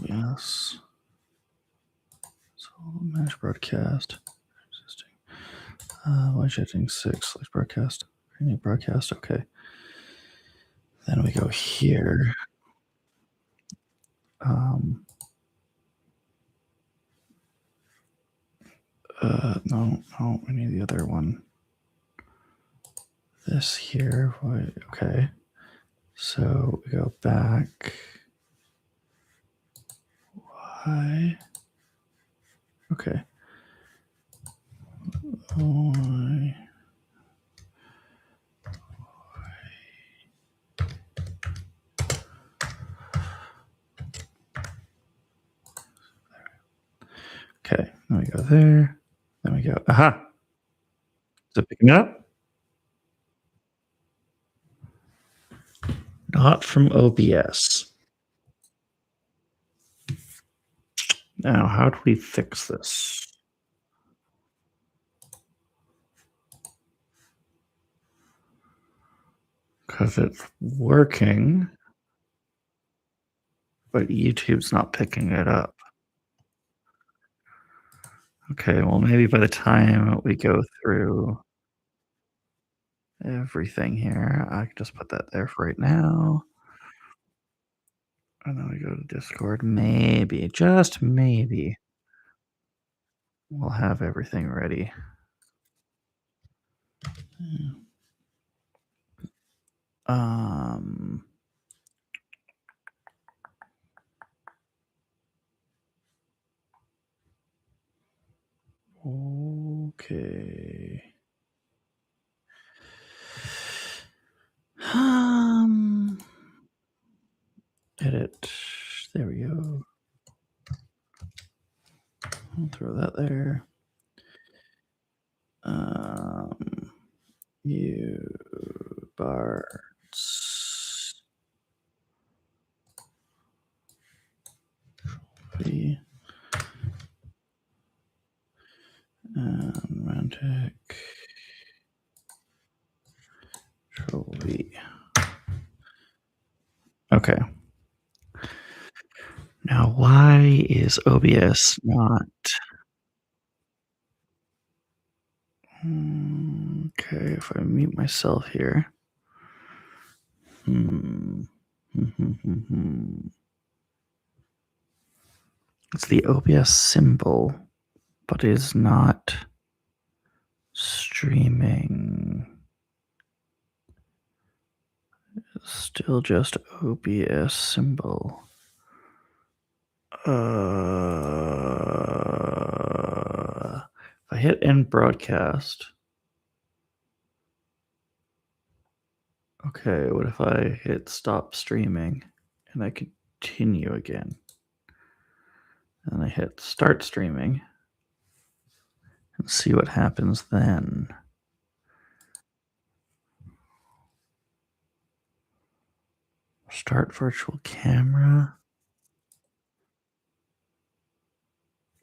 Yes. So manage broadcast. Existing. Voyage of Editing 6. Select broadcast. New broadcast. Okay. Then we go here. No, we need the other one. This here. Okay. So we go back. Why? Okay. Why? Okay. Then we go there. Then we go. Aha! Is it picking up? Not from OBS. Now, how do we fix this? Because it's working, but YouTube's not picking it up. Okay, well, maybe by the time we go through everything here, I can just put that there for right now. And then we go to Discord. Maybe, just maybe, we'll have everything ready. Okay. Edit. There we go. I'll throw that there. You bards. Romantic. Control V. Okay. Now, why is OBS not? Okay, if I mute myself here. It's the OBS symbol, but it is not streaming. It's still just OBS symbol. If I hit end broadcast. Okay, what if I hit stop streaming and I continue again? And I hit start streaming and see what happens then. Start virtual camera.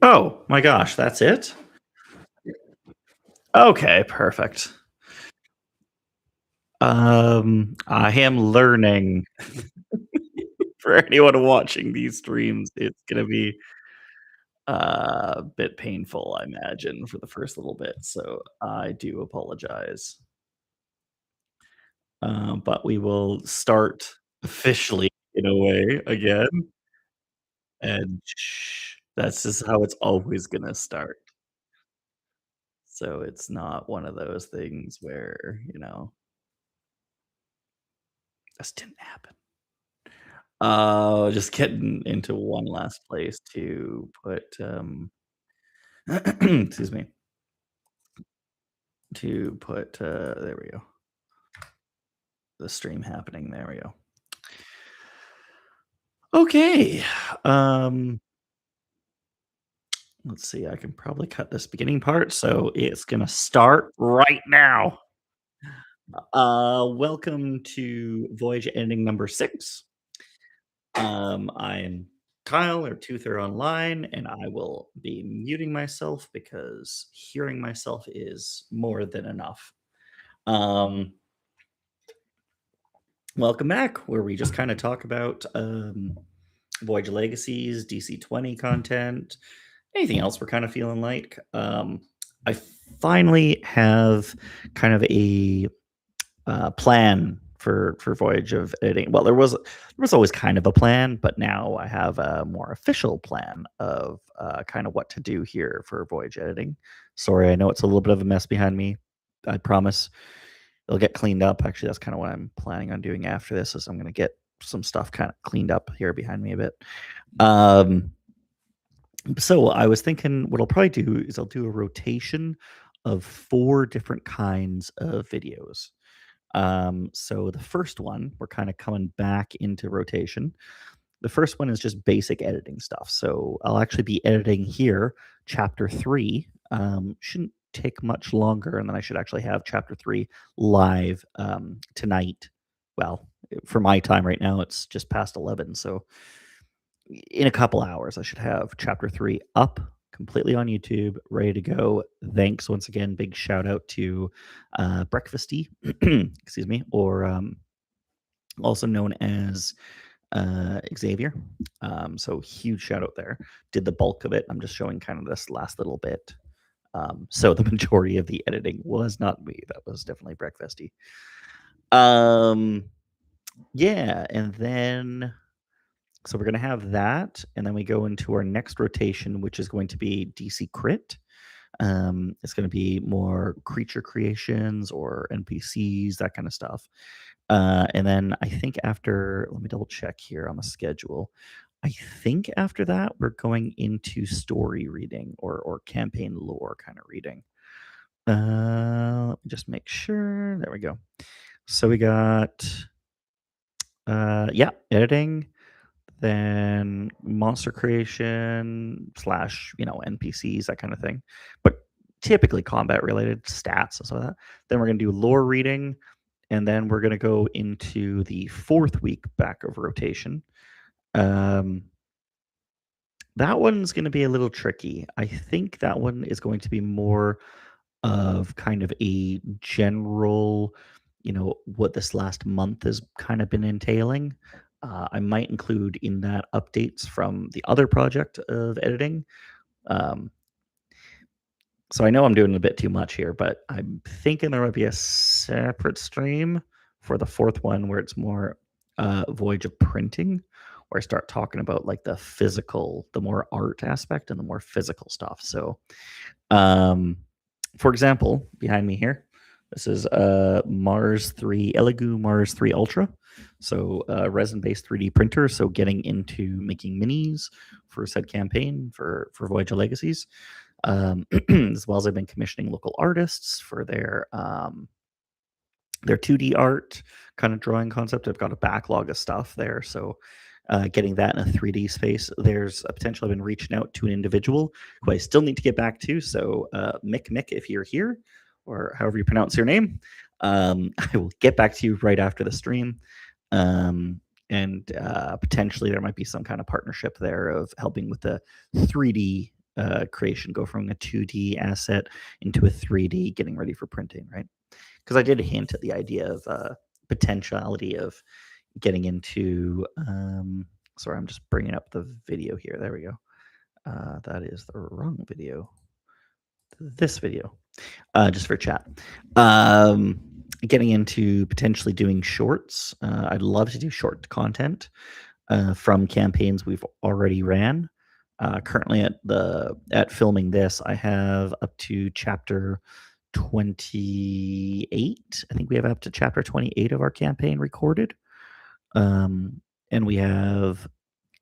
Oh my gosh, that's it? Okay, perfect. I am learning. For anyone watching these streams, it's gonna be a bit painful, I imagine, for the first little bit, so I do apologize. But we will start officially in a way again, and that's just how it's always gonna start. So it's not one of those things where, this didn't happen. Just getting into one last place to put, excuse me, to put, there we go. The stream happening, there we go. Okay, let's see, I can probably cut this beginning part, so it's gonna start right now. Welcome to Voyage Ending number 6. I'm Kyle, or Toother online, and I will be muting myself because hearing myself is more than enough. Welcome back, where we just kind of talk about Voyage of Legacies, DC 20 content, anything else we're kind of feeling like. I finally have kind of a plan for Voyage of Editing. Well, there was always kind of a plan, but now I have a more official plan of kind of what to do here for Voyage Editing. Sorry, I know it's a little bit of a mess behind me. I promise it'll get cleaned up. Actually, that's kind of what I'm planning on doing after this. Is I'm going to get some stuff kind of cleaned up here behind me a bit. Um, so I was thinking what I'll probably do is I'll do a rotation of 4 different kinds of videos. So the first one, we're kind of coming back into rotation. The first one is just basic editing stuff. So I'll actually be editing here, chapter 3. Shouldn't take much longer, and then I should actually have chapter 3 live tonight. Well, for my time right now, it's just past 11. So in a couple hours, I should have chapter 3 up completely on YouTube, ready to go. Thanks once again. Big shout out to Breakfasty, excuse me, or also known as Xavier. So huge shout out there. Did the bulk of it. I'm just showing kind of this last little bit. So the majority of the editing was not me. That was definitely Breakfasty. Yeah, and then so we're going to have that, and then we go into our next rotation, which is going to be DC Crit. It's going to be more creature creations or NPCs, that kind of stuff. And then I think after, let me double check here on the schedule. I think after that we're going into story reading or campaign lore kind of reading. Let me just make sure. There we go. So we got, yeah, editing, then monster creation slash, NPCs, that kind of thing. But typically combat related stats and stuff like that. Then we're going to do lore reading, and then we're going to go into the 4th week back of rotation. That one's going to be a little tricky. I think that one is going to be more of kind of a general, what this last month has kind of been entailing. I might include in that updates from the other project of editing. Um, so I know I'm doing a bit too much here, but I'm thinking there might be a separate stream for the 4th one where it's more Voyage of Printing, where I start talking about like the more art aspect and the more physical stuff. So, for example, behind me here, this is Mars 3 Elegoo Mars 3 Ultra. So resin-based 3D printer. So getting into making minis for said campaign for Voyage of Legacies. As well as I've been commissioning local artists for their 2D art kind of drawing concept. I've got a backlog of stuff there, so getting that in a 3D space. There's a potential. I've been reaching out to an individual who I still need to get back to. So Mick, if you're here, or however you pronounce your name, I will get back to you right after the stream. And potentially there might be some kind of partnership there of helping with the 3D creation, go from a 2D asset into a 3D, getting ready for printing, right? Because I did hint at the idea of potentiality of getting into. Sorry, I'm just bringing up the video here. There we go. That is the wrong video. This video, just for chat. Getting into potentially doing shorts. I'd love to do short content from campaigns we've already ran. Currently at filming this, I have up to chapter 28. I think we have up to chapter 28 of our campaign recorded. And we have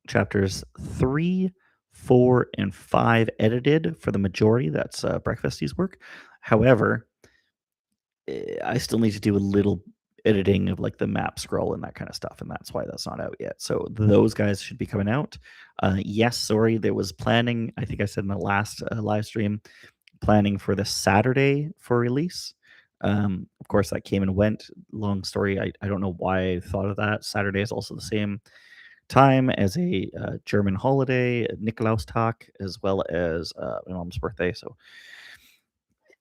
chapters 3, 4, and 5 edited for the majority. That's Breakfasty's work. However, I still need to do a little editing of like the map scroll and that kind of stuff, and that's why that's not out yet. So those guys should be coming out. Yes, sorry, there was planning. I think I said in the last live stream, planning for this Saturday for release. Of course, that came and went. Long story. I don't know why I thought of that. Saturday is also the same time as a German holiday, Nikolaustag, as well as my mom's birthday. So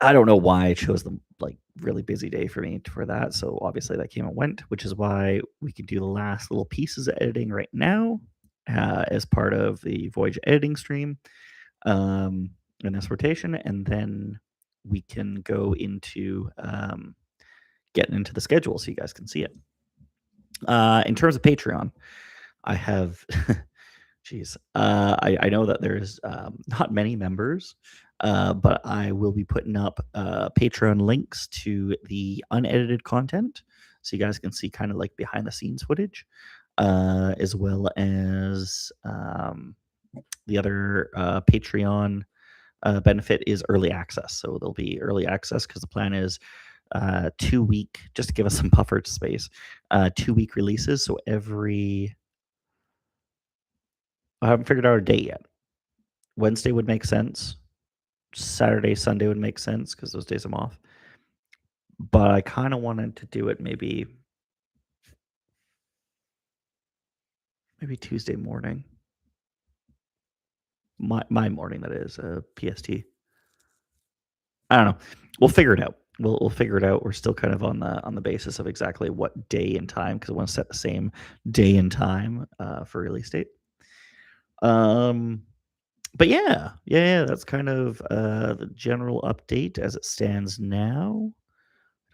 I don't know why I chose the like really busy day for me for that. So obviously that came and went, which is why we can do the last little pieces of editing right now. as part of the Voyage Editing stream um, in this rotation, and then we can go into getting into the schedule so you guys can see it. In terms of Patreon, I have, geez, I know that there's not many members, but I will be putting up Patreon links to the unedited content so you guys can see kind of like behind the scenes footage, as well as the other Patreon benefit is early access. So there'll be early access because the plan is 2 week, just to give us some buffer space, 2 week releases. So I haven't figured out a date yet. Wednesday would make sense. Saturday, Sunday would make sense because those days I'm off. But I kind of wanted to do it maybe Tuesday morning. My morning, that is, PST. I don't know. We'll figure it out. We'll figure it out. We're still kind of on the basis of exactly what day and time because I want to set the same day and time for release date. But yeah, that's kind of the general update as it stands now.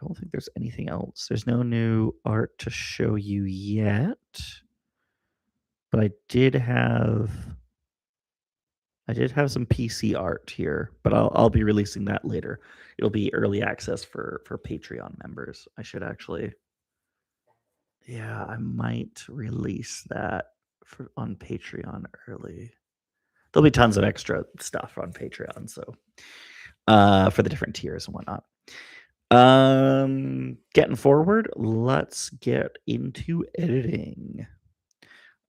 I don't think there's anything else. There's no new art to show you yet, but I did have some PC art here, but I'll be releasing that later. It'll be early access for Patreon members. I should actually, yeah, I might release that on Patreon early. There'll be tons of extra stuff on Patreon, so for the different tiers and whatnot. Getting forward, let's get into editing.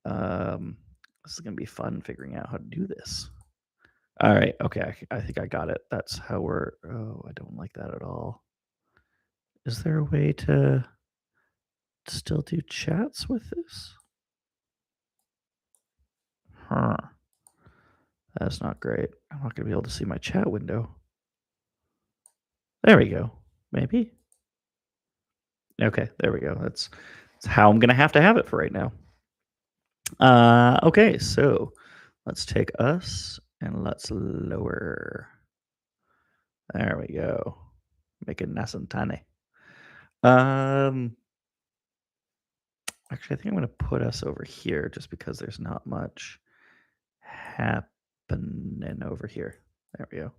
This is gonna be fun figuring out how to do this. All right, okay, I think I got it. That's how we're. Oh, I don't like that at all. Is there a way to still do chats with this? Huh. That's not great. I'm not gonna be able to see my chat window. There we go. Maybe. Okay, there we go. That's how I'm gonna have to have it for right now. Okay, so let's take us and let's lower. There we go. Make it nice and tiny. Actually, I think I'm going to put us over here just because there's not much happening over here. There we go.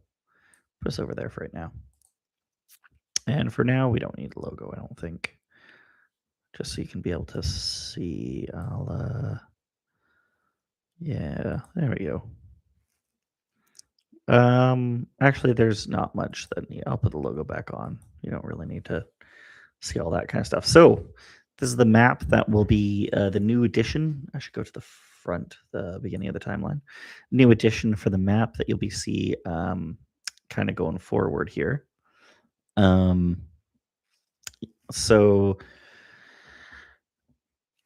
Put us over there for right now. And for now, we don't need a logo, I don't think. Just so you can be able to see. Yeah, there we go. Actually, there's not much that I'll put the logo back on. You don't really need to see all that kind of stuff. So this is the map that will be the new addition. I should go to the front, the beginning of the timeline. New addition for the map that you'll be see kind of going forward here. So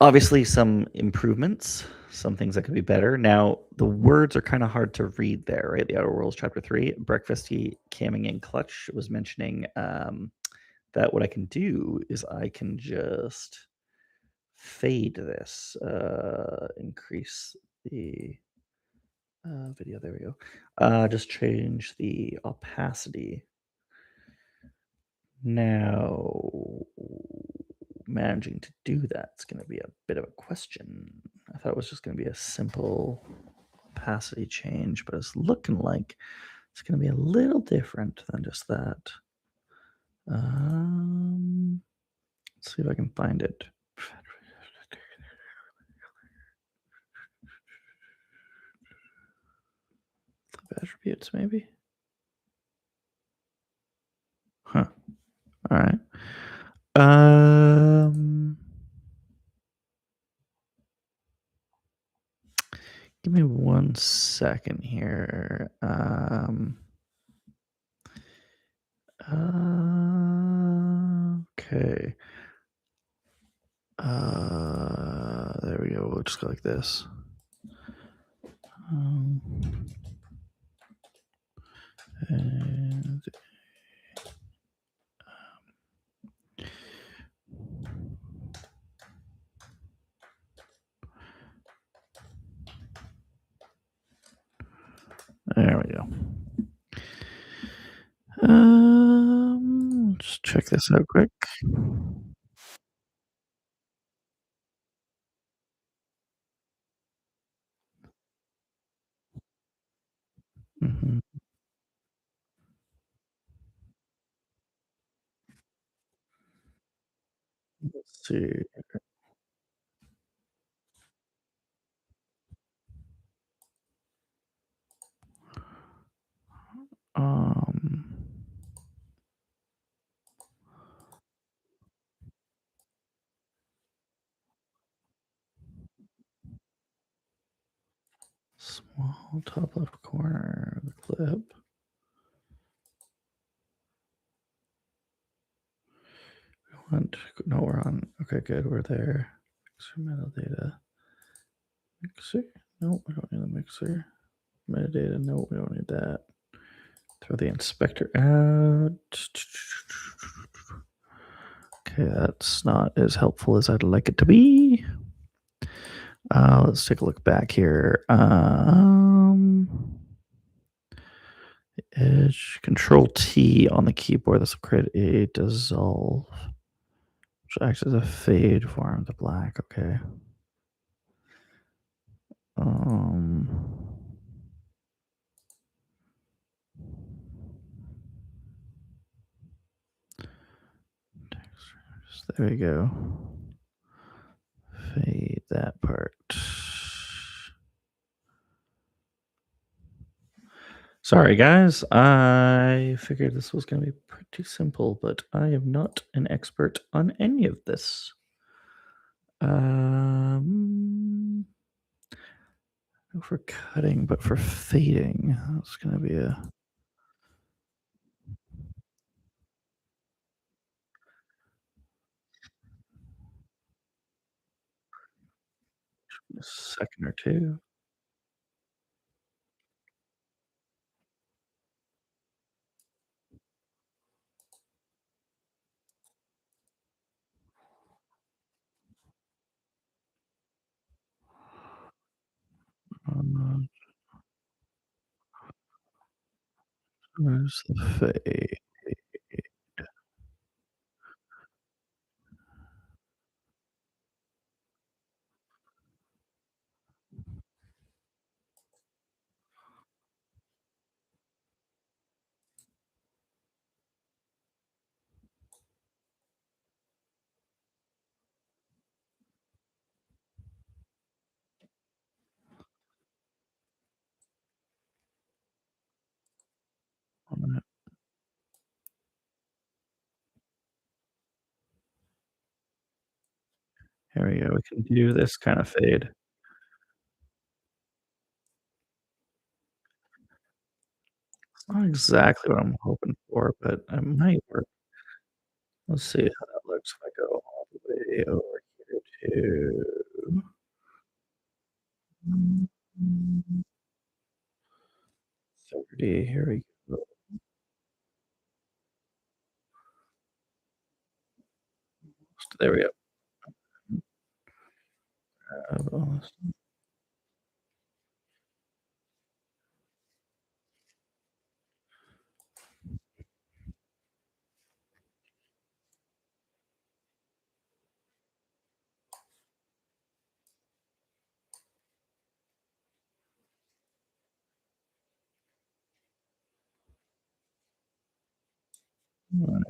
obviously some improvements, some things that could be better. Now, the words are kind of hard to read there, right? The Outer Worlds Chapter 3, Breakfasty, Camming, and Clutch was mentioning that what I can do is I can just fade this, increase the video. There we go. Just change the opacity. Now, managing to do that's going to be a bit of a question. I thought it was just going to be a simple opacity change, but it's looking like it's going to be a little different than just that. Let's see if I can find it. Attributes, maybe. Huh. All right. Give me 1 second here. Okay. There we go. We'll just go like this. And There we go. Let's check this out quick. Mhm. Let's see. Um, Small top left corner of the clip. No, we're on. Okay, good. We're there. Mixer metadata. Mixer. No, we don't need the mixer. Metadata. No, we don't need that. Throw the inspector out. Okay, that's not as helpful as I'd like it to be. Let's take a look back here. Edge Control T on the keyboard. This will create a dissolve, which acts as a fade form to black. Okay. Um, there we go. Fade that part. Sorry, guys. I figured this was going to be pretty simple, but I am not an expert on any of this. No for cutting, but for fading, that's going to be a second or two. Uh, where's the fade? Here we go. We can do this kind of fade. It's not exactly what I'm hoping for, but it might work. Let's see how that looks if I go all the way over here to mm, 30. Here we go. There we go. Almost.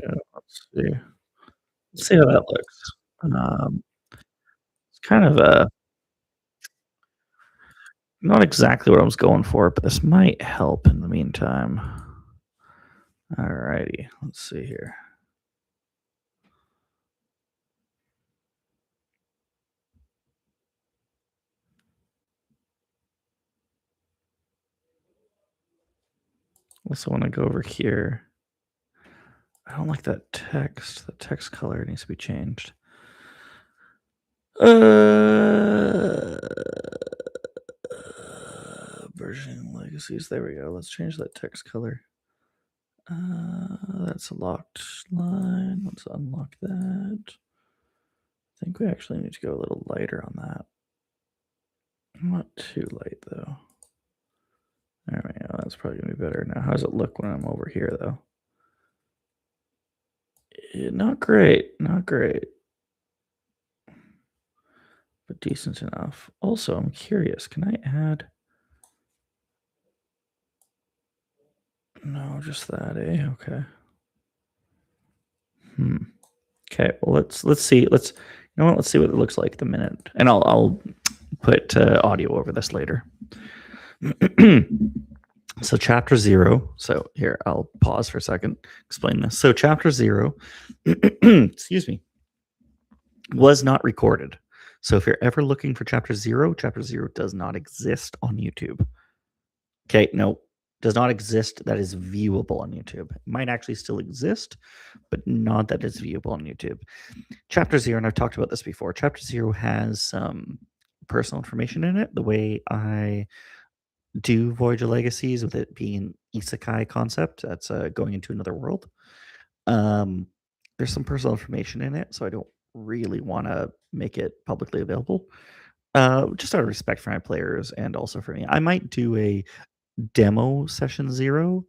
Yeah, let's see. Let's see how that looks. It's kind of a not exactly what I was going for, but this might help in the meantime. Alrighty, let's see here. Also want to go over here. I don't like that text. The text color needs to be changed. Uh, version legacies. There we go. Let's change that text color. That's a locked line. Let's unlock that. I think we actually need to go a little lighter on that. Not too light though. There we go. That's probably gonna be better now. How does it look when I'm over here, though? Not great. Not great. But decent enough. Also, I'm curious. Can I add? No, just that, eh? Okay. Okay. Well, let's see. Let's you know what? Let's see what it looks like the minute, and I'll put audio over this later. So chapter 0. So here I'll pause for a second. Explain this. So chapter 0. Excuse me. Was not recorded. So if you're ever looking for chapter 0 does not exist on YouTube. Okay, no, does not exist. That is viewable on YouTube. It might actually still exist, but not that it's viewable on YouTube. Chapter 0, and I've talked about this before. Chapter 0 has some personal information in it. The way I do Voyage of Legacies, with it being an isekai concept, that's going into another world. There's some personal information in it, so I don't really want to make it publicly available. Just out of respect for my players and also for me. I might do a demo session 0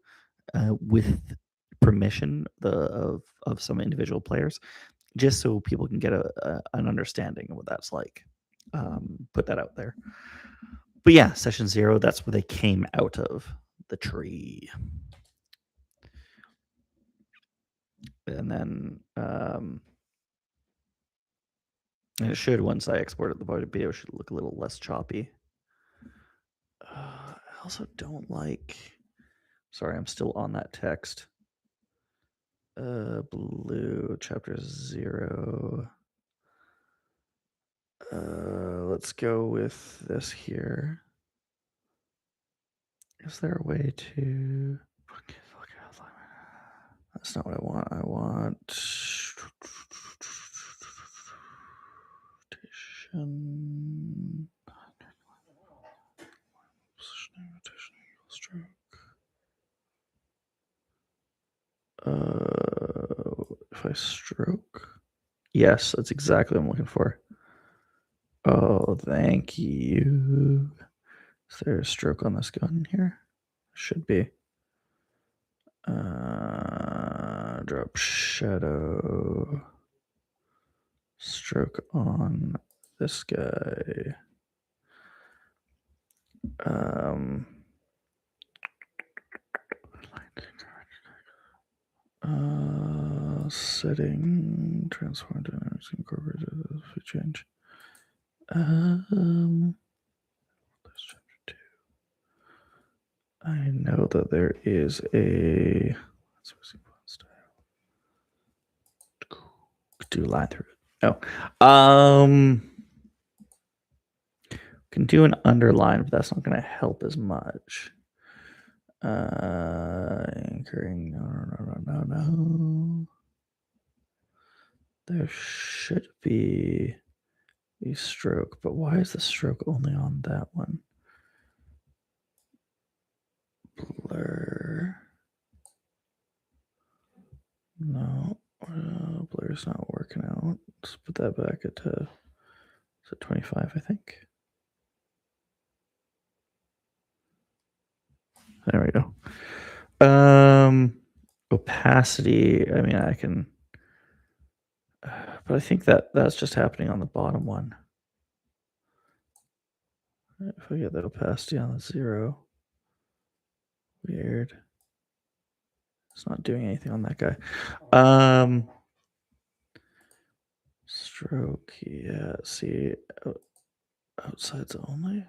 with permission of some individual players, just so people can get an understanding of what that's like. Put that out there. But yeah, session 0, that's where they came out of the tree. And then and it should, once I export it, the video should look a little less choppy. I also don't like. Sorry, I'm still on that text. Blue chapter 0. Let's go with this here. Is there a way to? That's not what I want. I want. If I stroke, yes, that's exactly what I'm looking for. Oh, thank you. Is there a stroke on this gun here? Should be. Drop shadow. Stroke on this guy. Setting, transform dynamics, incorporated change. I know that there is a. Do line through it. Oh, can do an underline, but that's not going to help as much. Anchoring. No. There should be a stroke, but why is the stroke only on that one? Blur. No, blur's not working out. Let's put that back at 25, I think. There we go. Opacity. I mean, I can, but I think that's just happening on the bottom one. If I get the opacity on the 0, weird. It's not doing anything on that guy. Stroke. Yeah. See, outsides only.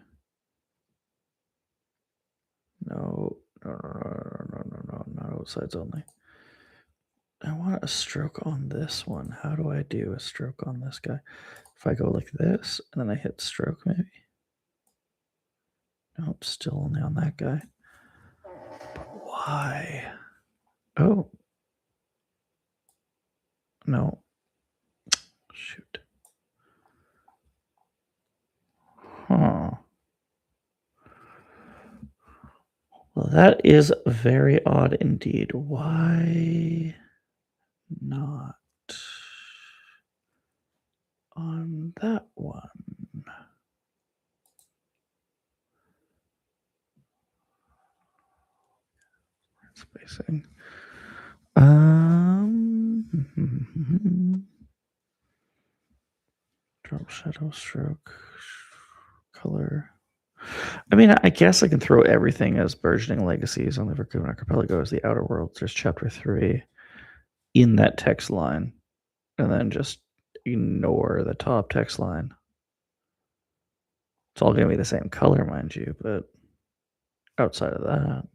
No, not outsides only. I want a stroke on this one. How do I do a stroke on this guy? If I go like this, and then I hit stroke, maybe? Nope, still only on that guy. But why? Oh. No. Shoot. Huh. Well, that is very odd indeed. Why not on that one? spacing. Drop shadow stroke color. I mean, I guess I can throw everything as burgeoning legacies on the Vercouvan Archipelago as the Outer Worlds. There's chapter 3 in that text line, and then just ignore the top text line. It's all going to be the same color, mind you, but outside of that,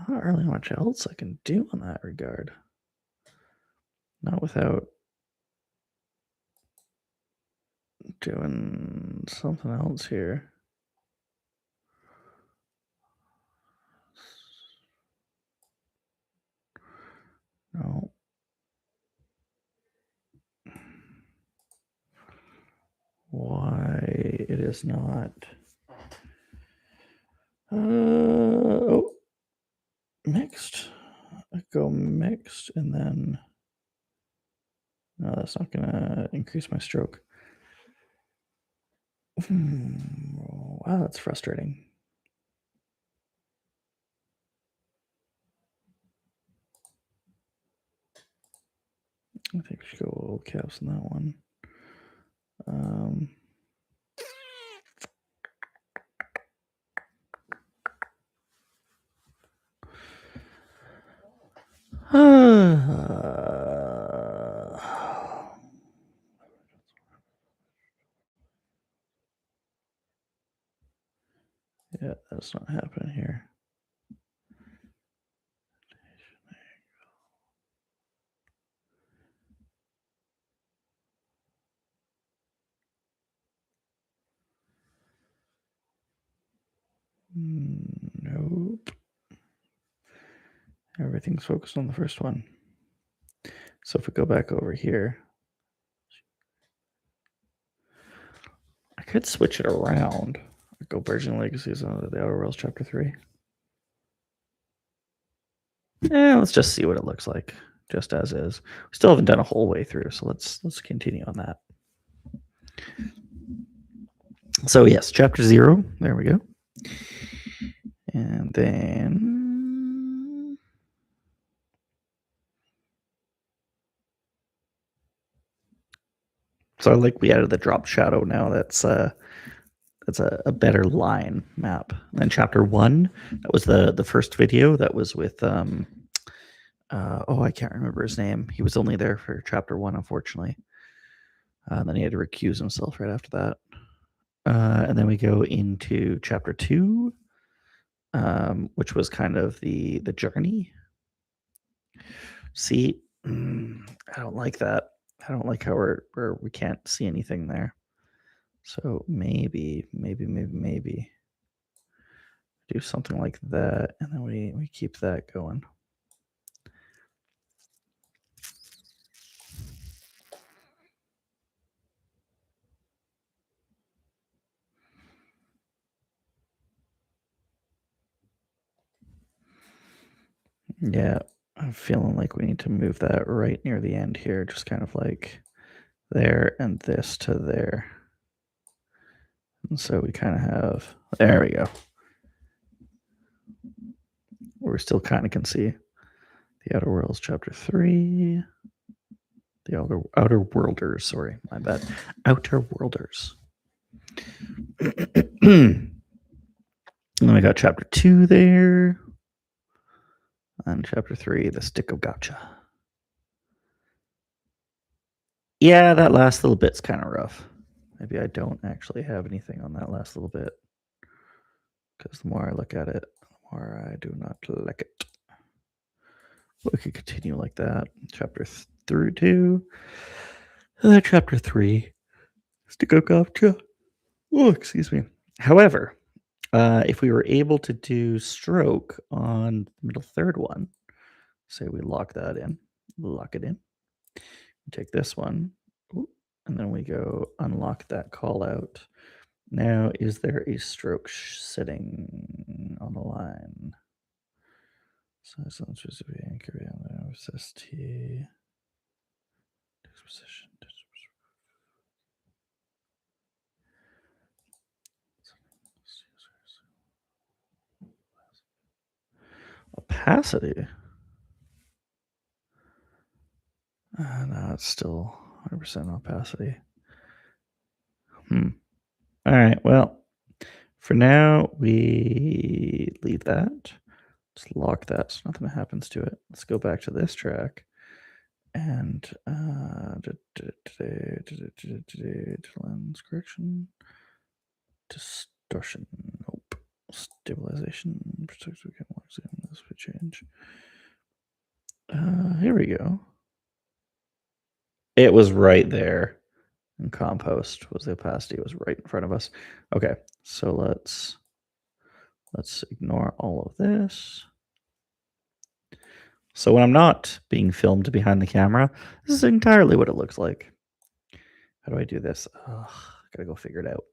not really much else I can do in that regard. Not without doing something else here. No. Why it is not. Oh, mixed. I go mixed, and then no, that's not gonna increase my stroke. Wow, that's frustrating. I think we should go all caps on that one. Yeah, that's not happening here. Nope. Everything's focused on the first one. So if we go back over here, I could switch it around. Go Burgeoning Legacies on the Outer Worlds Chapter 3. Yeah, let's just see what it looks like, just as is. We still haven't done a whole way through, so let's continue on that. So yes, Chapter 0. There we go. And then so I like we added the drop shadow now. That's a better line map. And then Chapter 1, that was the first video. That was with I can't remember his name. He was only there for Chapter 1, unfortunately. And then he had to recuse himself right after that. And then we go into Chapter 2, which was kind of the journey. See, I don't like that. I don't like how we can't see anything there. So maybe do something like that, and then we keep that going. Yeah, I'm feeling like we need to move that right near the end here, just kind of like there and this to there. And so we kind of have, there we go. We still kind of can see the Outer Worlds Chapter 3. The Outer Worlders, sorry, my bad. Outer Worlders. And then we got Chapter 2 there. And Chapter 3, the Stick of Gotcha. Yeah, that last little bit's kind of rough. Maybe I don't actually have anything on that last little bit. Because the more I look at it, the more I do not like it. But we could continue like that. Chapter 2. Chapter 3. Stick of Gotcha. Oh, excuse me. However, if we were able to do stroke on the middle third one, say we lock that in, lock it in, take this one, and then we go unlock that call out. Now, is there a stroke sitting on the line? So it's supposed to be anchored on the SST. Disposition. opacity. No, it's still 100% opacity. All right. Well, for now, we leave that. Just lock that so nothing happens to it. Let's go back to this track. And lens correction, distortion, nope, stabilization, protect we can this would change. Here we go. It was right there. And compost was the opacity. It was right in front of us. Okay, so let's ignore all of this. So when I'm not being filmed behind the camera, this is entirely what it looks like. How do I do this? Gotta go figure it out.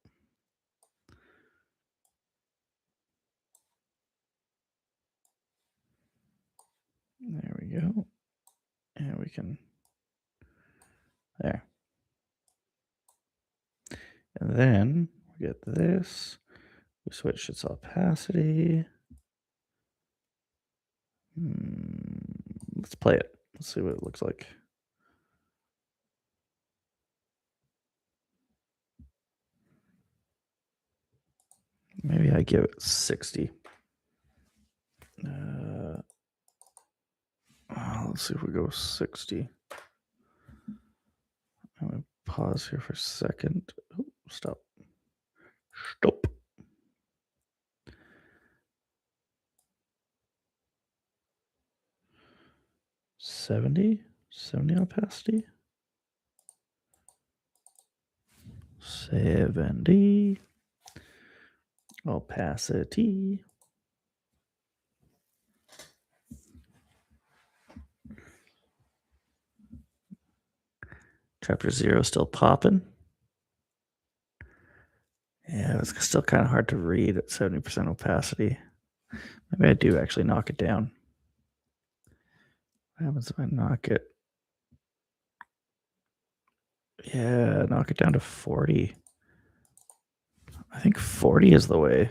There we go. And we can, there. And then we get this. We switch its opacity. Let's play it. Let's see what it looks like. Maybe I give it 60. Let's see if we go 60. I'm going to pause here for a second. Oh, stop. Stop. 70 opacity. 70 opacity. Chapter 0 still popping. Yeah, it's still kind of hard to read at 70% opacity. Maybe I do actually knock it down. What happens if I knock it? Yeah, knock it down to 40. I think 40 is the way.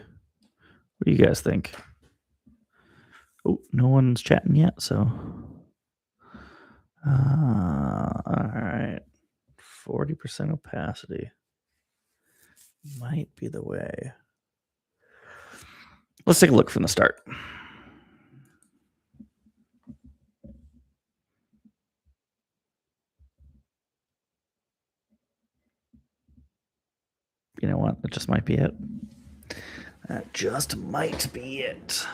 What do you guys think? Oh, no one's chatting yet, so. All right. 40% opacity might be the way. Let's take a look from the start. You know what? That just might be it. That just might be it.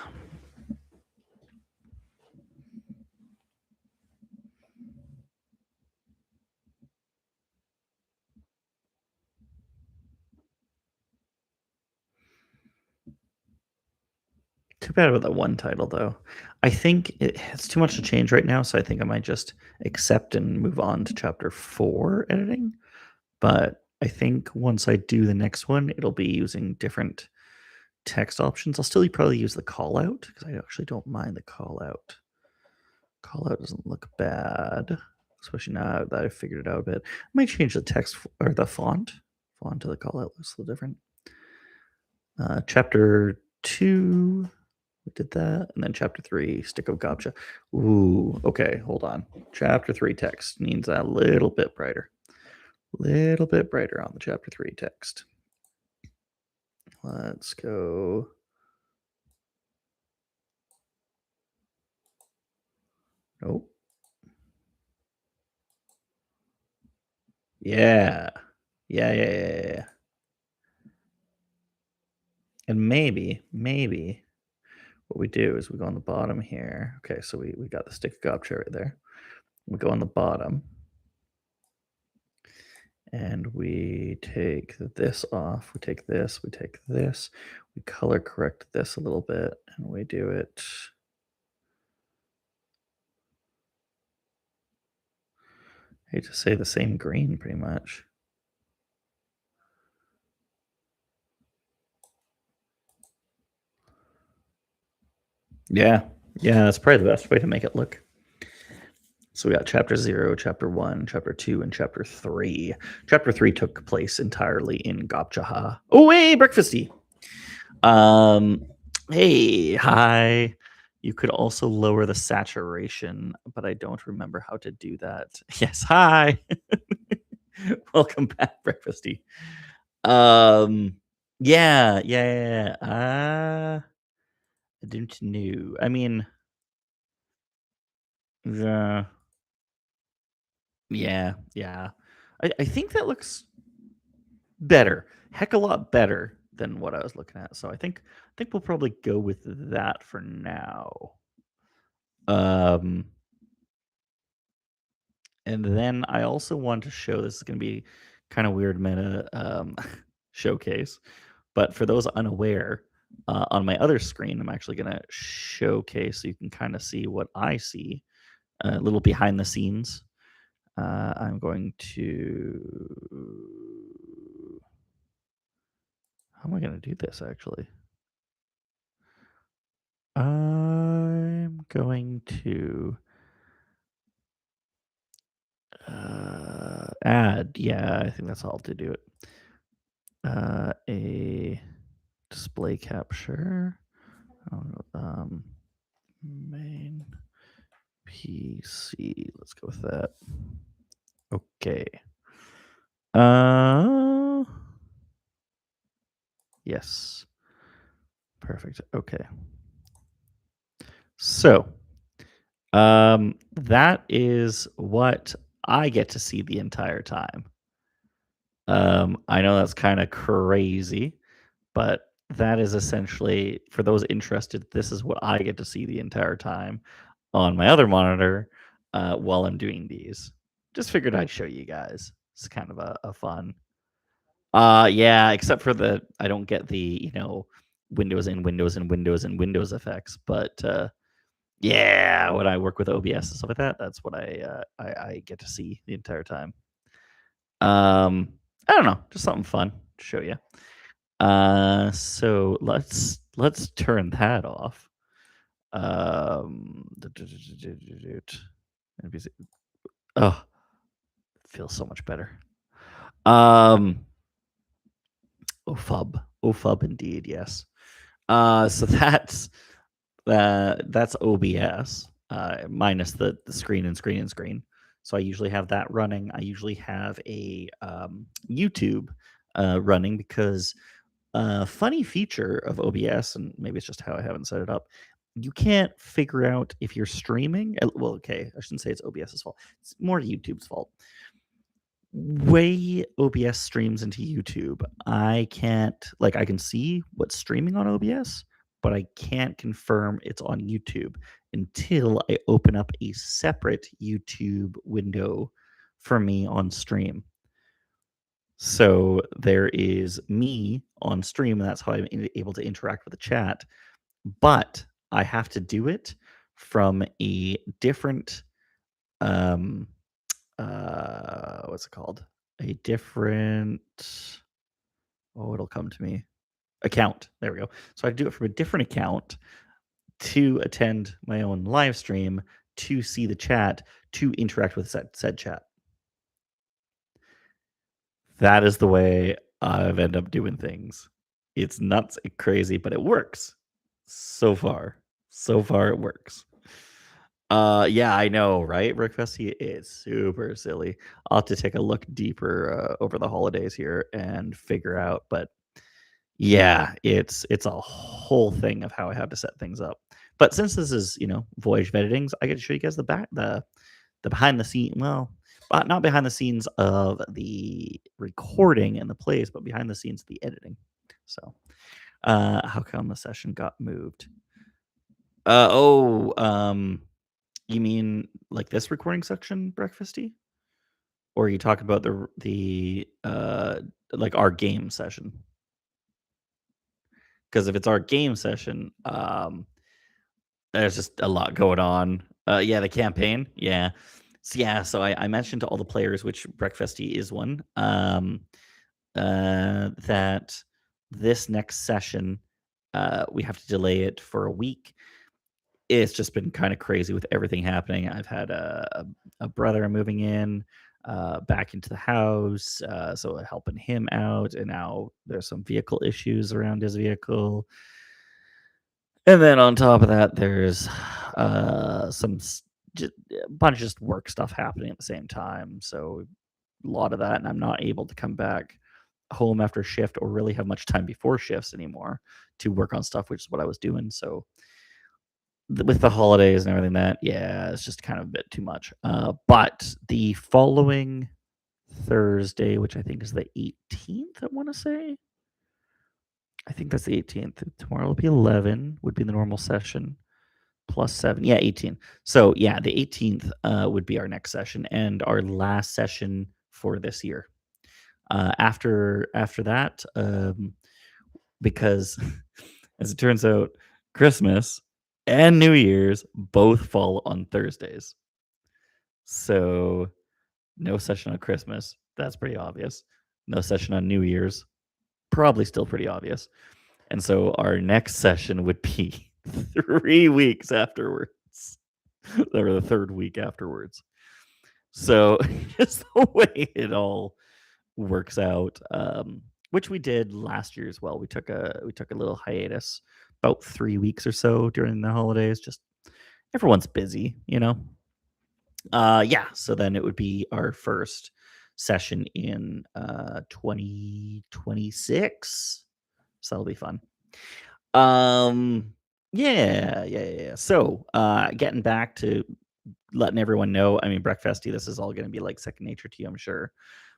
Too bad about that one title, though. I think it's too much to change right now, so I think I might just accept and move on to chapter 4 editing. But I think once I do the next one, it'll be using different text options. I'll still probably use the call out because I actually don't mind the call out. Call out doesn't look bad, especially now that I've figured it out a bit. I might change the text or the font. Font to the call out looks a little different. Chapter 2, we did that. And then chapter 3, stick of gotcha. Ooh, okay, hold on. Chapter 3 text needs a little bit brighter. Little bit brighter on the chapter 3 text. Let's go. Nope. Yeah. Yeah. And maybe what we do is we go on the bottom here. Okay, so we got the stick of gotcha right there. We go on the bottom. And we take this off. We take this. We take this. We color correct this a little bit. And we do it. I hate to say the same green pretty much. Yeah, that's probably the best way to make it look. So we got chapter 0, chapter 1, chapter 2, and chapter 3. Chapter 3 took place entirely in Gopchaha. Oh, hey, breakfasty. Hey, hi. You could also lower the saturation, but I don't remember how to do that. Yes, hi. Welcome back, Breakfasty. Um, I didn't know. I mean, the yeah. I think that looks better. Heck a lot better than what I was looking at. So I think we'll probably go with that for now. Um, and then I also want to show this is going to be kind of weird meta showcase, but for those unaware, on my other screen, I'm actually going to showcase so you can kind of see what I see, a little behind the scenes. I'm going to. How am I going to do this actually? I'm going to add. Yeah, I think that's all to do it. A display capture. Main PC. Let's go with that. Okay. Uh, yes. Perfect. Okay. So, that is what I get to see the entire time. I know that's kind of crazy, but that is essentially for those interested. This is what I get to see the entire time on my other monitor while I'm doing these. Just figured I'd show you guys. It's kind of a fun. Yeah, except for the I don't get the Windows and Windows and Windows and Windows effects, but yeah, when I work with OBS and stuff like that, that's what I get to see the entire time. I don't know, just something fun to show you. So let's turn that off. Oh, feels so much better. OFUB indeed, yes. So that's OBS minus the screen and screen and screen. So I usually have that running. I usually have a YouTube running because funny feature of OBS, and maybe it's just how I haven't set it up. You can't figure out if you're streaming. Well, okay, I shouldn't say it's OBS's fault. It's more YouTube's fault. Way OBS streams into YouTube, I can't I can see what's streaming on OBS, but I can't confirm it's on YouTube until I open up a separate YouTube window for me on stream. So there is me on stream, and that's how I'm able to interact with the chat. But I have to do it from a different um what's it called? A different it'll come to me. Account. There we go. So I do it from a different account to attend my own live stream, to see the chat, to interact with said chat. That is the way I've ended up doing things. It's nuts and crazy, but it works. So far. So far it works. Yeah, I know, right? Breakfasty is super silly. I'll have to take a look deeper over the holidays here and figure out. But yeah, it's a whole thing of how I have to set things up. But since this is Voyage of Editing, I get to show you guys the behind the scene. Well, not behind the scenes of the recording and the plays, but behind the scenes of the editing. So, how come the session got moved? You mean like this recording section, Breakfasty? Or are you talking about the like our game session? Because if it's our game session, there's just a lot going on. Yeah, the campaign. Yeah. So I mentioned to all the players, which Breakfasty is one, that this next session, we have to delay it for a week. It's just been kind of crazy with everything happening. I've had a brother moving in back into the house, so helping him out, and now there's some vehicle issues around his vehicle. And then on top of that, there's some just a bunch of just work stuff happening at the same time. So a lot of that, and I'm not able to come back home after shift or really have much time before shifts anymore to work on stuff, which is what I was doing. So with the holidays and everything, that yeah, it's just kind of a bit too much. But the following Thursday, which I think is the 18th, I want to say. I think that's the 18th. Tomorrow will be 11. Would be the normal session. Plus 7. Yeah, 18. So, yeah, the 18th, would be our next session and our last session for this year. After that, because as it turns out, Christmas and New Year's both fall on Thursdays. So, no session on Christmas. That's pretty obvious. No session on New Year's. Probably still pretty obvious. And so our next session would be 3 weeks afterwards, or the 3rd week afterwards. So, just the way it all works out, which we did last year as well. We took a little hiatus, about 3 weeks or so during the holidays, just everyone's busy, you know? Yeah, so then it would be our first session in, 2026, so that'll be fun. Yeah, yeah, yeah, yeah. So, getting back to letting everyone know, I mean, Breakfasty, this is all gonna be like second nature to you, I'm sure.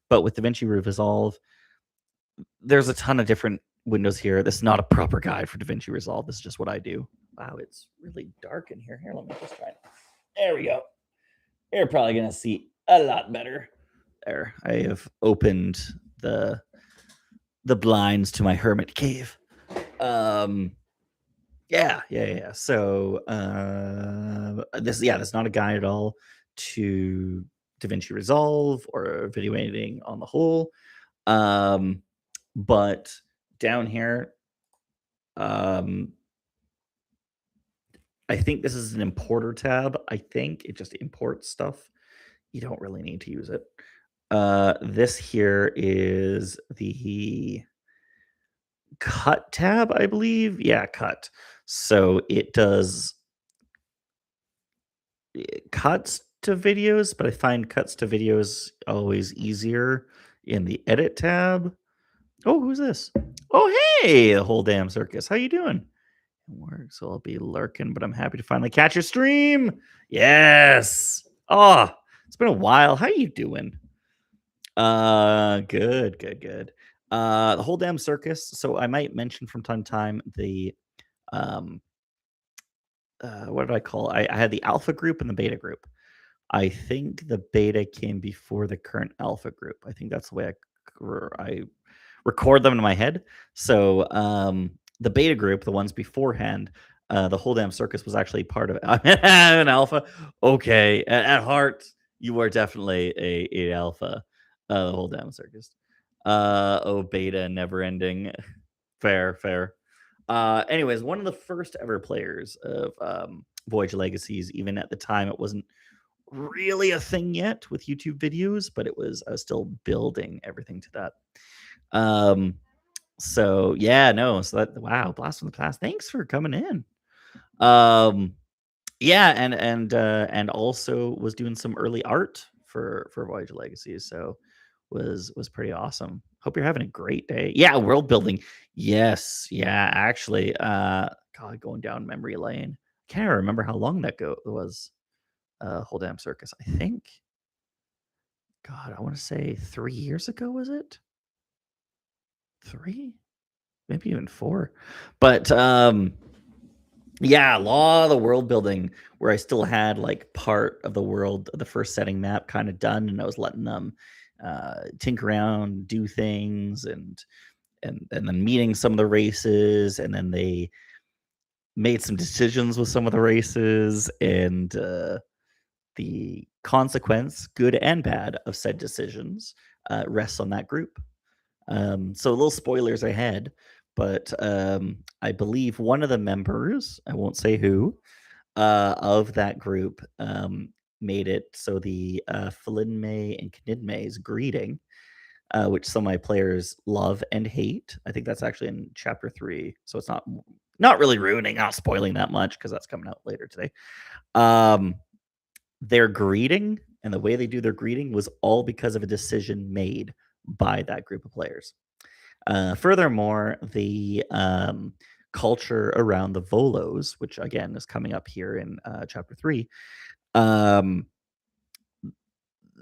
But with DaVinci Resolve, there's a ton of different windows here. This is not a proper guide for DaVinci Resolve. This is just what I do. Wow, it's really dark in here. Here, let me just try it. There we go. You're probably gonna see a lot better. There, I have opened the the blinds to my hermit cave. Um, Yeah, yeah, yeah. So, this is not a guide at all to DaVinci Resolve or video editing on the whole. Um, but down here, um, I think this is an importer tab. I think it just imports stuff. You don't really need to use it. This here is the cut tab, I believe. Yeah, cut. So it does cuts to videos, but I find cuts to videos always easier in the edit tab. Oh, who's this? Oh, hey, the whole damn circus. How you doing? Works. So I'll be lurking, but I'm happy to finally catch your stream. Yes. Oh, it's been a while. How you doing? Good, good, good. The whole damn circus. So I might mention from time to time the um what did I call? I had the alpha group and the beta group. I think the beta came before the current alpha group. I think that's the way I record them in my head. So the beta group, the ones beforehand, the whole damn circus was actually part of it. I'm an alpha. Okay, at heart, you are definitely a alpha. The whole damn circus. Oh, beta, never ending. Fair, fair. Anyways, one of the first ever players of Voyage of Legacies, even at the time, it wasn't really a thing yet with YouTube videos, but it was I was still building everything to that. Um, so yeah, no, so that wow, blast from the past. Thanks for coming in. Um, yeah, and also was doing some early art for Voyage of Legacies, so was pretty awesome. Hope you're having a great day. Yeah, world building. Yes, yeah, actually, God, going down memory lane. Can't remember how long that go was. Whole damn circus. I think God, I want to say 3 years ago, was it? 3? Maybe even 4. But, yeah, a lot of the world building where I still had, like, part of the world, the first setting map kinda done, and I was letting them, tinker around, do things, and then meeting some of the races, and then they made some decisions with some of the races, and, the consequence, good and bad, of said decisions, rests on that group. So little spoilers ahead, but I believe one of the members, I won't say who, of that group made it so the Felinme and Knidme's greeting, which some of my players love and hate. I think that's actually in chapter 3, so it's not. not really ruining, not spoiling that much because that's coming out later today. Um, their greeting and the way they do their greeting was all because of a decision made by that group of players. Furthermore, the culture around the Volos, which again is coming up here in chapter 3, um,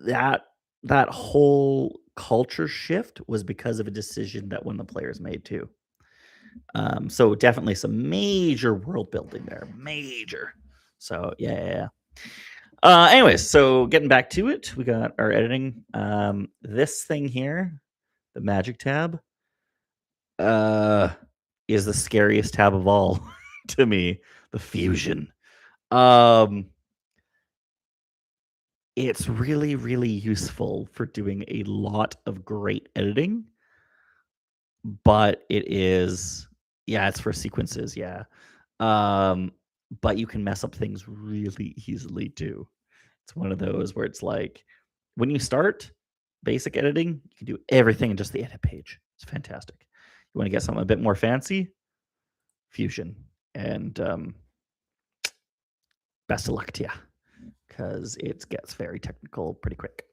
that that whole culture shift was because of a decision that one of the players made too. So definitely some major world building there, major. So yeah. Anyways, so getting back to it, we got our editing. This thing here, the magic tab, uh, is the scariest tab of all to me. The fusion. Um, it's really, really useful for doing a lot of great editing, but it is, yeah, it's for sequences, yeah. Um, but you can mess up things really easily too. It's one of those where it's like when you start basic editing, you can do everything in just the edit page. It's fantastic. You want to get something a bit more fancy? Fusion. And best of luck to you because it gets very technical pretty quick.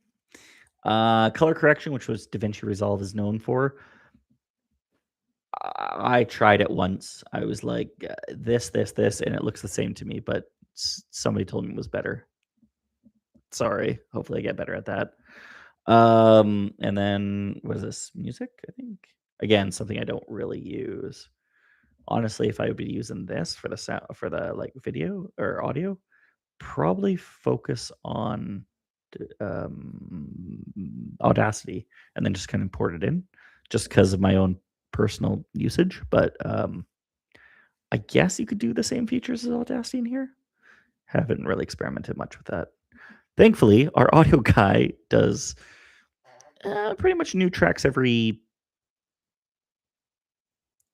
Color correction, which was DaVinci Resolve is known for. I tried it once. I was like, this, and it looks the same to me, but somebody told me it was better. Sorry. Hopefully I get better at that. And then what is this? Music, I think. Again, something I don't really use. Honestly, if I would be using this for the sound for the like video or audio, probably focus on Audacity and then just kind of import it in, just because of my own personal usage. But I guess you could do the same features as Audacity in here. Haven't really experimented much with that. Thankfully, our audio guy does pretty much new tracks every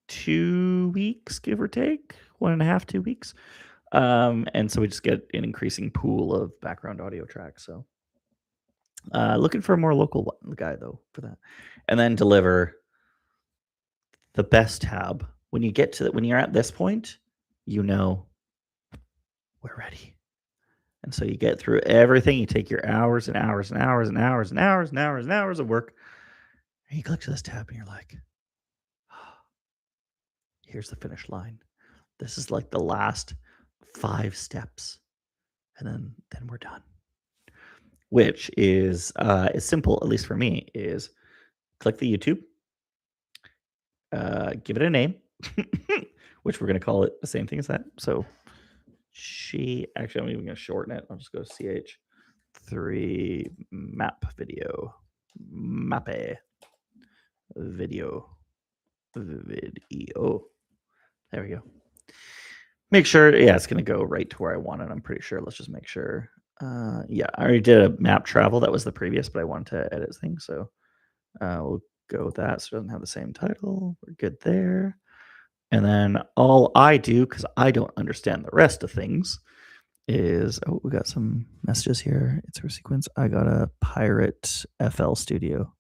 2 weeks, give or take, 1.5, 2 weeks. And so we just get an increasing pool of background audio tracks. So looking for a more local guy though for that, and then deliver the best tab. When you get to when you're at this point, you know we're ready. And so you get through everything. You take your hours and hours and hours and hours and hours and hours and hours of work, and you click to this tab, and you're like, here's the finish line. This is like the last 5 steps, and then we're done. Which is as simple, at least for me, is click the YouTube, give it a name, which we're gonna call it the same thing as that. So actually I'm even gonna shorten it. I'll just go CH3 map video. Mappe video. Video. There we go. Make sure, yeah, it's gonna go right to where I want it. I'm pretty sure. Let's just make sure. Yeah, I already did a map travel. That was the previous, but I wanted to edit things, so we'll go with that. So it doesn't have the same title. We're good there. And then all I do, because I don't understand the rest of things, is we got some messages here. It's our sequence. I got a Pirate FL Studio.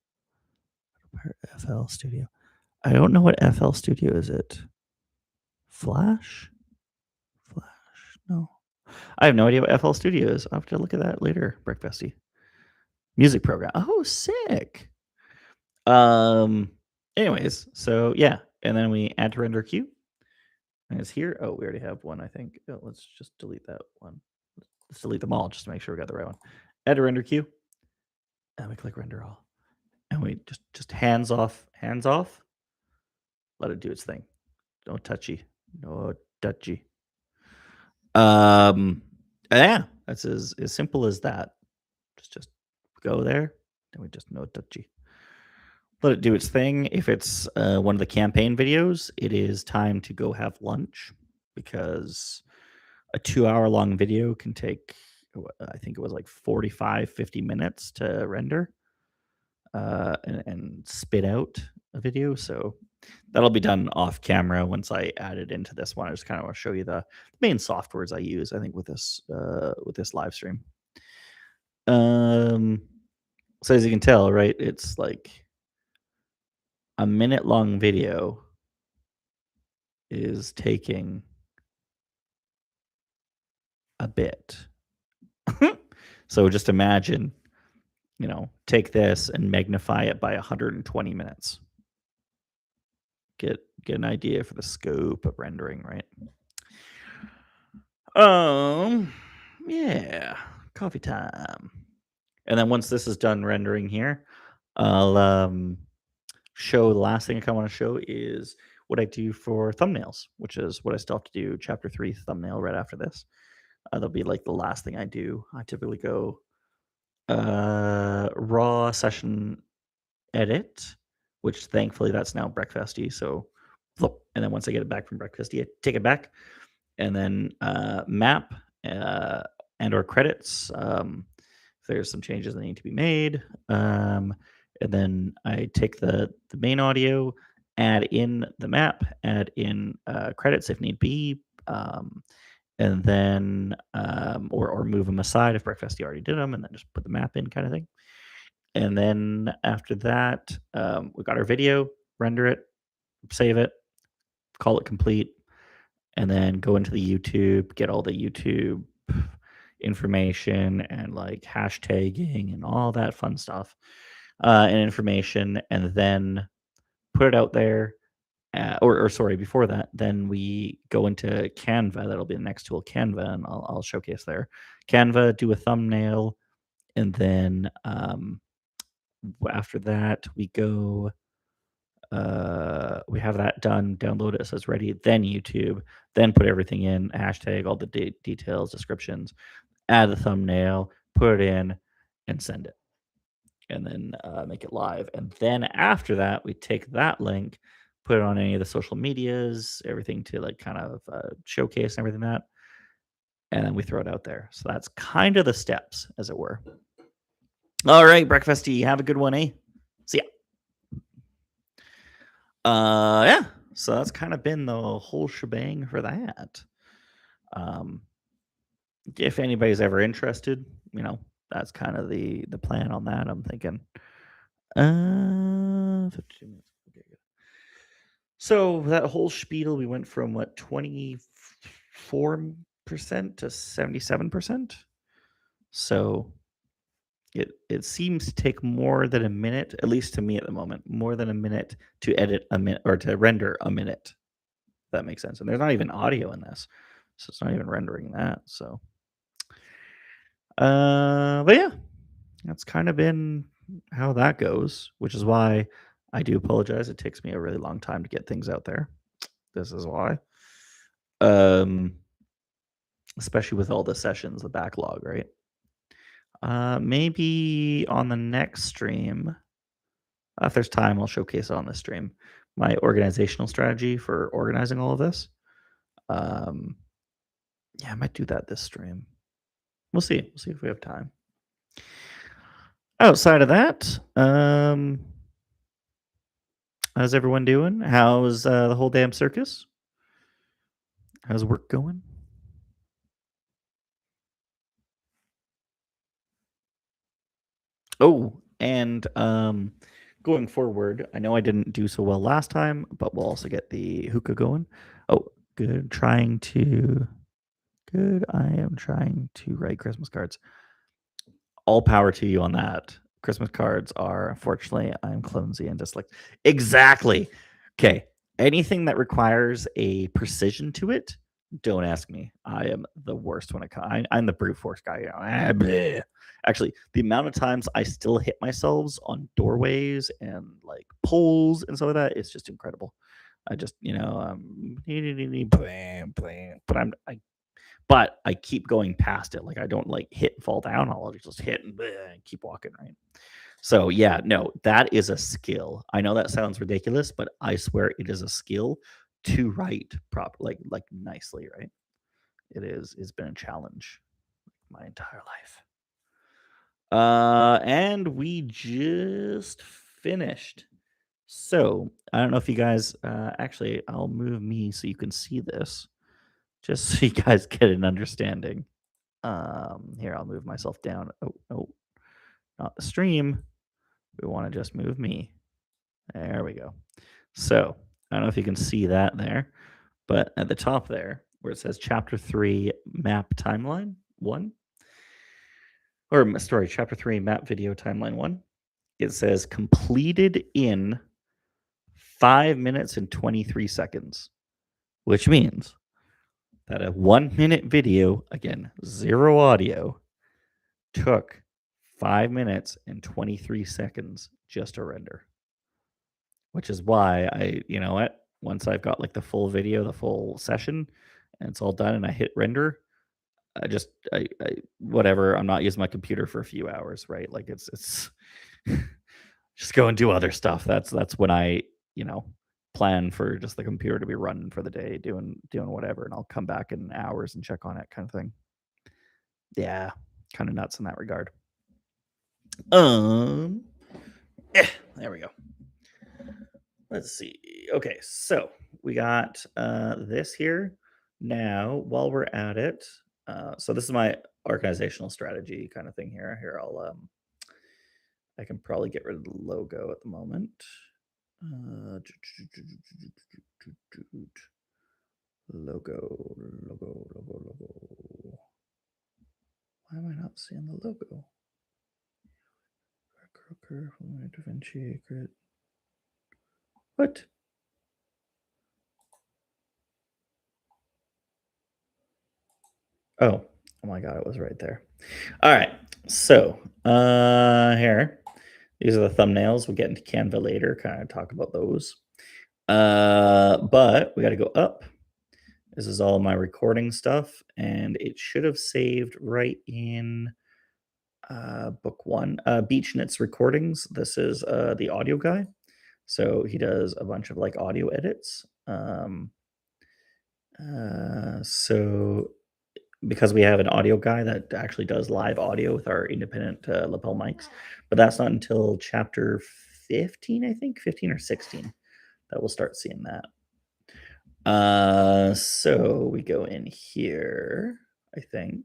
Pirate FL Studio. I don't know what FL Studio is. It Flash? Flash? No. I have no idea what FL Studio is. I'll have to look at that later, Breakfasty. Music program. Oh, sick. Anyways, so yeah, and then we add to render queue. And it's here. Oh, we already have one, I think. Oh, let's just delete that one. Let's delete them all just to make sure we got the right one. Add to render queue. And we click render all. And we just hands off. Let it do its thing. No touchy. No touchy. Yeah, that's as simple as that. Just go there. Then we just no touchy. Let it do its thing. If it's one of the campaign videos, it is time to go have lunch because a 2-hour long video can take, I think it was like 45, 50 minutes to render and spit out a video. So that'll be done off camera once I add it into this one. I just kind of want to show you the main softwares I use, I think, with this live stream. So as you can tell, right, it's like a minute long video is taking a bit. So just imagine, take this and magnify it by 120 minutes. Get an idea for the scope of rendering, right? Um, yeah, coffee time. And then once this is done rendering here, I'll show the last thing I kind of want to show is what I do for thumbnails, which is what I still have to do. Chapter 3 thumbnail right after this. That'll be like the last thing I do. I typically go raw session edit, which thankfully that's now breakfasty. So, flip, and then once I get it back from breakfasty, I take it back, and then map uh, and or credits. If there's some changes that need to be made, and then I take the main audio, add in the map, add in credits if need be. And then or move them aside if breakfasty already did them, and then just put the map in, kind of thing. And then after that, we got our video, render it, save it, call it complete, and then go into the YouTube, get all the YouTube information and like hashtagging and all that fun stuff and information, and then put it out there. Or sorry, before that, then we go into Canva. That'll be the next tool, Canva, and I'll showcase there. Canva, do a thumbnail, and then after that we go. We have that done. Download it, it says ready. Then YouTube. Then put everything in, hashtag, all the details, descriptions. Add the thumbnail, put it in, and send it, and then make it live. And then after that, we take that link, put it on any of the social medias, everything to like kind of showcase and everything that, and then we throw it out there. So that's kind of the steps, as it were. All right, breakfasty, have a good one, eh? See ya. Yeah. So that's kind of been the whole shebang for that. Um, if anybody's ever interested, that's kind of the plan on that. I'm thinking, 52 minutes. Okay, good. So that whole spiel, we went from what 24% to 77%. So it seems to take more than a minute, at least to me at the moment, more than a minute to edit a minute or to render a minute. If that makes sense. And there's not even audio in this, so it's not even rendering that. So, but yeah, that's kind of been how that goes, which is why I do apologize. It takes me a really long time to get things out there. This is why. Um, especially with all the sessions, the backlog, right? Maybe on the next stream, if there's time, I'll showcase it on the stream. My organizational strategy for organizing all of this. Um, yeah, I might do that this stream. We'll see. We'll see if we have time. Outside of that, how's everyone doing? How's the whole damn circus? How's work going? Oh, and going forward, I know I didn't do so well last time, but we'll also get the hookah going. Oh, good. Good. I am trying to write Christmas cards. All power to you on that. Christmas cards are, unfortunately, I'm clumsy and just like, exactly. Okay. Anything that requires a precision to it, don't ask me. I am the worst when it comes. I'm the brute force guy. Actually, the amount of times I still hit myself on doorways and like poles and stuff like that, it's just incredible. I just, but but I keep going past it. Like I don't like hit and fall down. I'll just hit and keep walking, right? So yeah, no, that is a skill. I know that sounds ridiculous, but I swear it is a skill to write like nicely, right? It is. It's been a challenge my entire life. And we just finished. So I don't know if you guys actually I'll move me so you can see this. Just so you guys get an understanding. Here, I'll move myself down. Oh, no, not the stream. We want to just move me. There we go. So, I don't know if you can see that there, But at the top there, where it says Chapter 3 Map Timeline 1, or sorry, Chapter 3 Map Video Timeline 1, it says completed in 5 minutes and 23 seconds, which means that a 1-minute video, again, zero audio, took 5 minutes and 23 seconds just to render. Which is why you know what? Once I've got like the full video, the full session, and it's all done and I hit render, I whatever, I'm not using my computer for a few hours, right? Like it's just go and do other stuff. That's when I, you know, plan for just the computer to be running for the day, doing whatever, and I'll come back in hours and check on it kind of thing. Yeah, kind of nuts in that regard. Um, there we go. Let's see. Okay, so we got this here. Now, while we're at it, so this is my organizational strategy kind of thing here. Here, I can probably get rid of the logo at the moment. Logo. Why am I not seeing the logo? Da Vinci, what? Oh my god, it was right there. All right, so here, these are the thumbnails. We'll get into Canva later, kind of talk about those. But we got to go up. This is all my recording stuff, and it should have saved right in book 1, Beachnit's recordings. This is the audio guy, so he does a bunch of like audio edits. So because we have an audio guy that actually does live audio with our independent lapel mics, but that's not until chapter 15, I think 15 or 16 that we'll start seeing that. So we go in here, I think,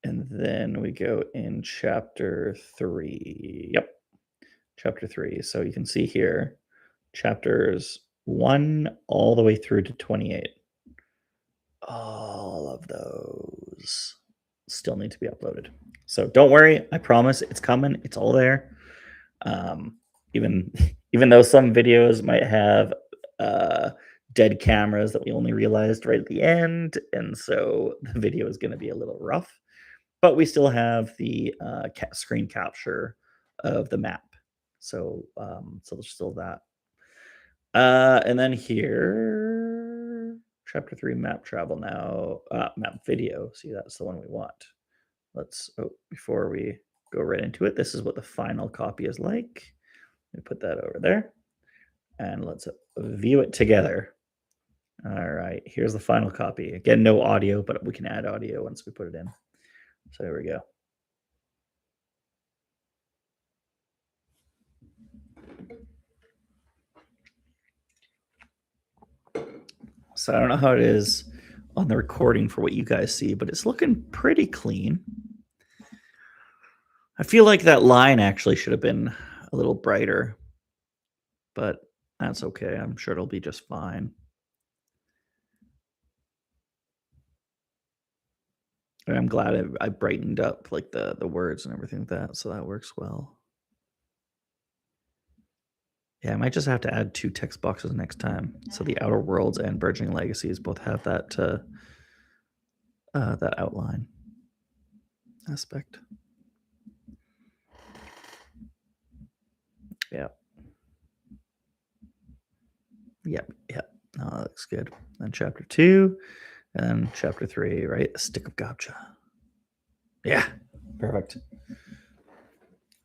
and then we go in chapter 3. Yep, chapter 3. So you can see here, chapters 1 all the way through to 28. All of those still need to be uploaded. So don't worry, I promise it's coming. It's all there. Even even though some videos might have dead cameras that we only realized right at the end, and so the video is going to be a little rough, but we still have the screen capture of the map. So so there's still that. And then here, chapter 3 map travel now, map video. See, that's the one we want. Before we go right into it, this is what the final copy is like. Let me put that over there, and let's view it together. All right, here's the final copy. Again, no audio, but we can add audio once we put it in. So here we go. So I don't know how it is on the recording for what you guys see, but it's looking pretty clean. I feel like that line actually should have been a little brighter, but that's okay. I'm sure it'll be just fine. And I'm glad I brightened up like the words and everything like that, so that works well. Yeah, I might just have to add 2 text boxes next time. So the Outer Worlds and Burgeoning Legacies both have that that outline aspect. Yeah. Yep. No, that looks good. Then chapter 2, and then chapter 3, right? The Stick of Gotcha. Yeah, perfect.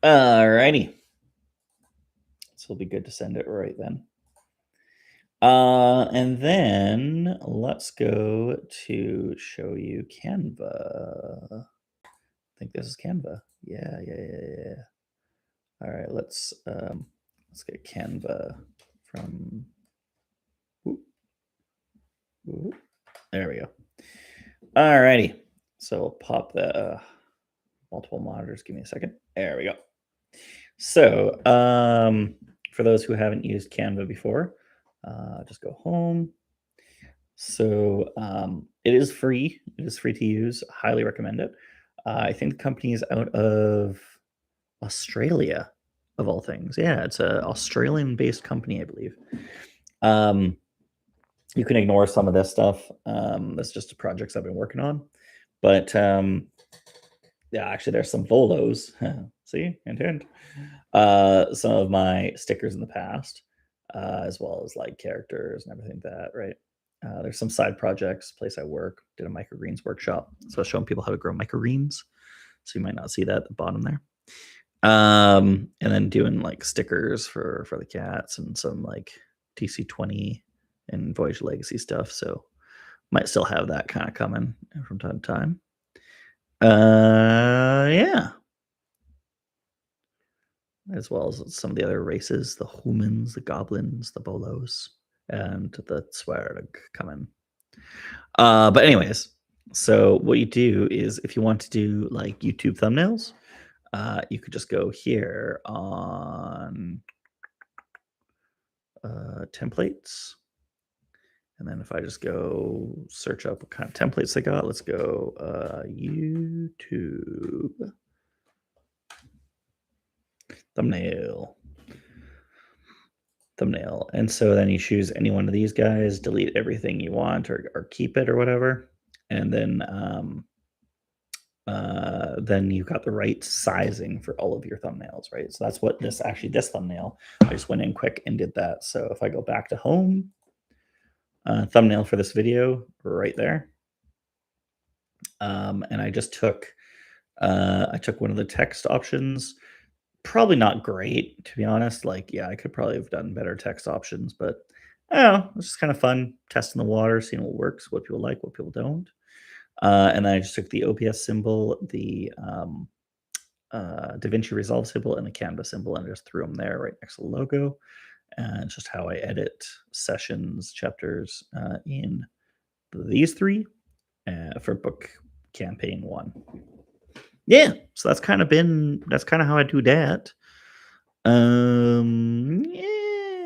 Alrighty. So it'll be good to send it right then. And then let's go to show you Canva. I think this is Canva. Yeah. All right, let's get Canva from. There we go. All righty. So we'll pop the multiple monitors. Give me a second. There we go. So for those who haven't used Canva before, just go home. So it is free. It is free to use. Highly recommend it. I think the company is out of Australia, of all things. Yeah, it's a Australian-based company, I believe. Um, you can ignore some of this stuff. That's just projects I've been working on. But yeah, actually, there's some Volos. See, hint, hint. Some of my stickers in the past, as well as like characters and everything like that, right? There's some side projects, place I work, did a microgreens workshop. So I was showing people how to grow microgreens. So you might not see that at the bottom there. And then doing like stickers for the cats and some like TC20 and Voyage of Legacy stuff. So might still have that kind of coming from time to time. Yeah. As well as some of the other races, the humans, the goblins, the bolos, and the Zwerg coming. But anyways, so what you do is if you want to do like YouTube thumbnails, you could just go here on templates. And then if I just go search up what kind of templates I got, let's go YouTube thumbnail. And so then you choose any one of these guys, delete everything you want or keep it or whatever. And then you've got the right sizing for all of your thumbnails, right? So that's what this thumbnail, I just went in quick and did that. So if I go back to home, thumbnail for this video right there. And I just took one of the text options. Probably not great, to be honest. Like, yeah, I could probably have done better text options, but I don't know. It's just kind of fun testing the water, seeing what works, what people like, what people don't. And then I just took the OBS symbol, the DaVinci Resolve symbol, and the Canva symbol, and just threw them there right next to the logo. And it's just how I edit sessions, chapters in these three for book campaign 1. Yeah, so that's kind of how I do that.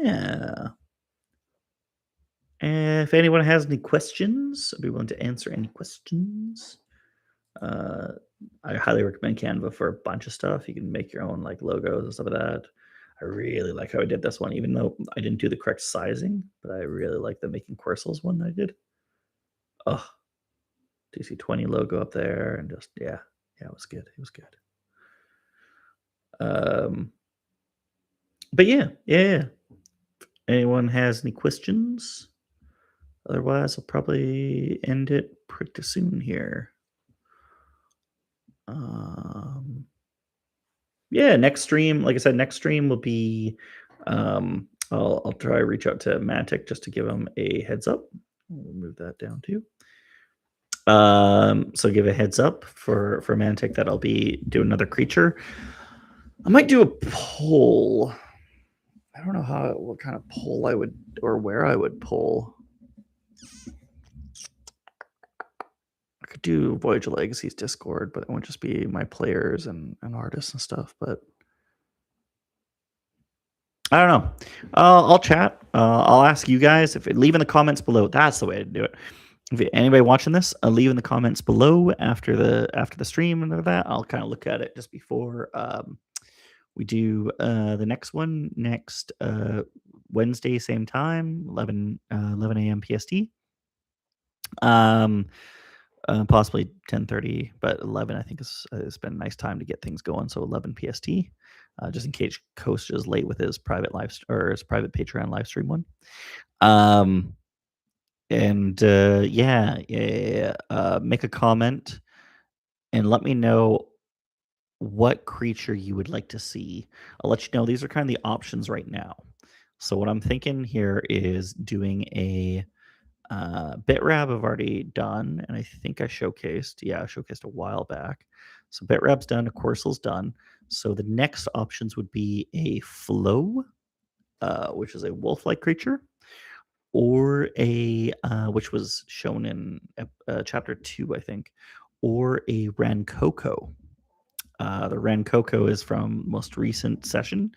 Yeah. If anyone has any questions, I'd be willing to answer any questions. I highly recommend Canva for a bunch of stuff. You can make your own like logos and stuff like that. I really like how I did this one, even though I didn't do the correct sizing, but I really like the making Corsels one I did. Oh, DC20 logo up there, and just yeah, it was good. It was good. But yeah. Anyone has any questions? Otherwise, I'll probably end it pretty soon here. Yeah, next stream, like I said, next stream will be. I'll try to reach out to Mantic just to give him a heads up. We'll move that down too. So give a heads up for Mantic that I'll be doing another creature. I might do a poll. I don't know what kind of poll I would or where I would poll. I could do Voyage of Legacies Discord, but it won't just be my players and artists and stuff. But I don't know. I'll chat. I'll ask you guys if leave in the comments below. That's the way to do it. If anybody watching this, leave in the comments below after the stream and that. I'll kind of look at it just before we do the next one next Wednesday, same time, 11 a.m. PST. Possibly 10:30, but 11 I think has been a nice time to get things going. So 11 PST, just in case Coast is late with his private his private Patreon live stream one. Make a comment and let me know what creature you would like to see. I'll let you know these are kind of the options right now. So what I'm thinking here is doing a Bitrab I've already done, and I think I showcased. Yeah, I showcased a while back. So Bitrab's done, a Corsel's done. So the next options would be a Flow, which is a wolf-like creature, or a which was shown in chapter 2, I think, or a Rankoko. The Rankoko is from most recent session,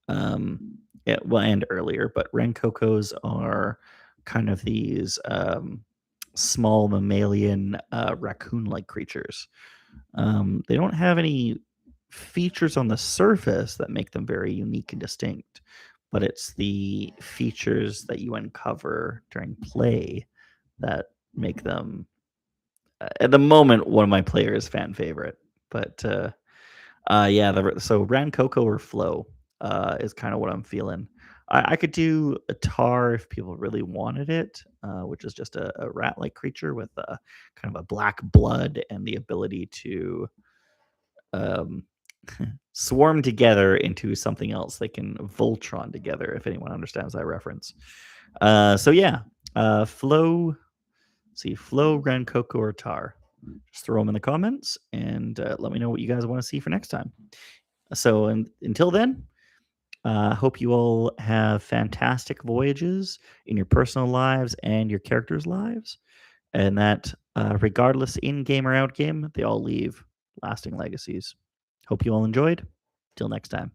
and earlier, but Rankokos are kind of these small mammalian raccoon-like creatures. They don't have any features on the surface that make them very unique and distinct, but it's the features that you uncover during play that make them, at the moment, one of my players' fan favorite. But yeah, so Ran Coco or Flow is kind of what I'm feeling. I could do a tar if people really wanted it, which is just a rat-like creature with kind of a black blood and the ability to um, swarm together into something else. They can Voltron together, if anyone understands that reference. So yeah, Flow. See, Flow, Ran Coco, or Tar. Just throw them in the comments and let me know what you guys want to see for next time. So until then, hope you all have fantastic voyages in your personal lives and your characters' lives, and that regardless in game or out game, they all leave lasting legacies. Hope you all enjoyed. Till next time.